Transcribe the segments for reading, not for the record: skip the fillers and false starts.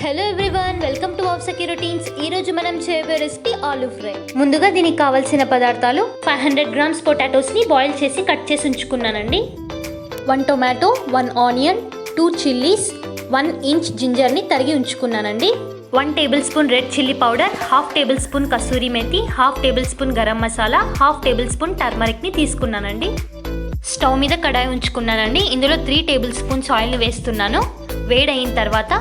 Hello everyone, welcome to VOW SAKI routines. ఈ రోజు మనం చేయబోయే రెసిపీ ఆలూ ఫ్రై. ముందుగా దీనికి కావాల్సిన పదార్థాలు 500 గ్రామ్స్ పొటాటోస్ ని బాయిల్ చేసి కట్ చేసి ఉంచుకున్నానండి. 1 tomato, 1 onion, 2 chillies, 1 inch ginger ని తరిగి ఉంచుకున్నానండి. 1 table spoon red chilli powder, 1/2 table spoon kasuri methi, 1/2 table spoon garam masala, 1/2 table spoon turmeric ని తీసుకున్నానండి. స్టవ్ మీద కడాయి ఉంచుకున్నానండి. ఇందులో 3 టేబుల్ స్పూన్స్ ఆయిల్ ని వేస్తున్నాను. వేడైన తర్వాత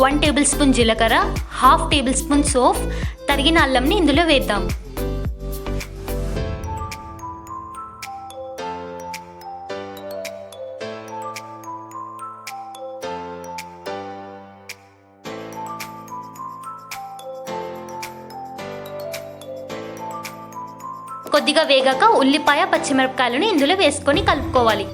1 టేబుల్ స్పూన్ జీలకర్ర, 1/2 టేబుల్ స్పూన్ సోఫ్, తరిగిన అల్లంని ఇందులో వేద్దాం. కొద్దిగా వేగాక ఉల్లిపాయ, పచ్చిమిరపకాయలను ఇందులో వేసుకొని కలుపుకోవాలి.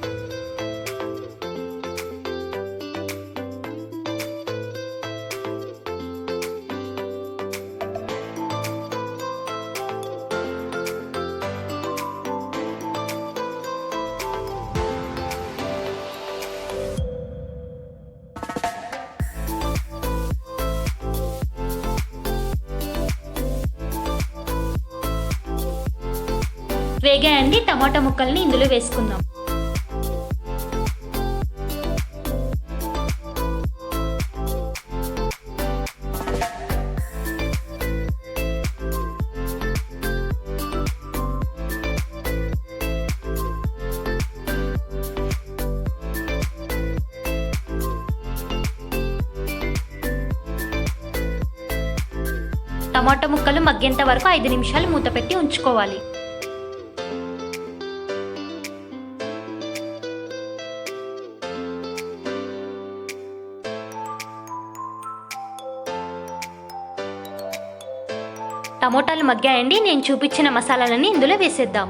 వేగాయండి. టమాటా ముక్కల్ని ఇందులో వేసుకుందాం. టమాటా ముక్కలు మగ్గేంత వరకు 5 నిమిషాలు మూత పెట్టి ఉంచుకోవాలి. టమోటాలు మగ్గాయండి. నేను చూపించిన మసాలాలన్నీ ఇందులో వేసేద్దాం.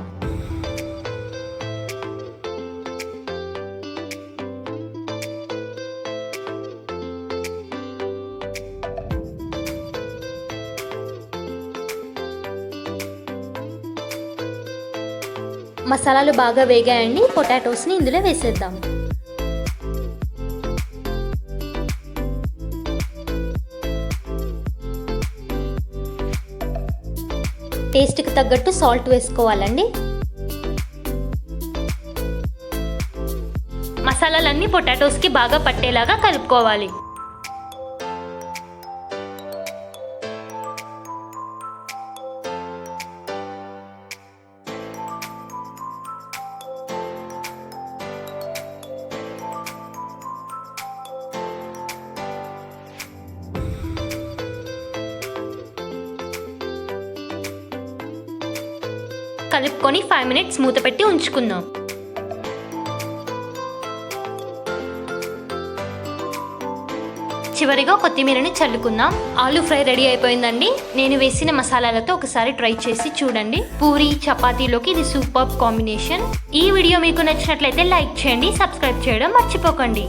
మసాలాలు బాగా వేగాయండి. పొటాటోస్ని ఇందులో వేసేద్దాం. టేస్ట్కి తగ్గట్టు సాల్ట్ వేసుకోవాలండి. మసాలాలన్నీ పొటాటోస్కి బాగా పట్టేలాగా కలుపుకోవాలి. కలుపుకొని 5 మినిట్స్ మూత పెట్టి ఉంచుకుందాం. చివరిగా కొత్తిమీరని చల్లుకుందాం. ఆలూ ఫ్రై రెడీ అయిపోయిందండి. నేను వేసిన మసాలాలతో ఒకసారి ట్రై చేసి చూడండి. పూరి, చపాతీలోకి ఇది సూపర్ కాంబినేషన్. ఈ వీడియో మీకు నచ్చినట్లయితే లైక్ చేయండి, సబ్స్క్రైబ్ చేయడం మర్చిపోకండి.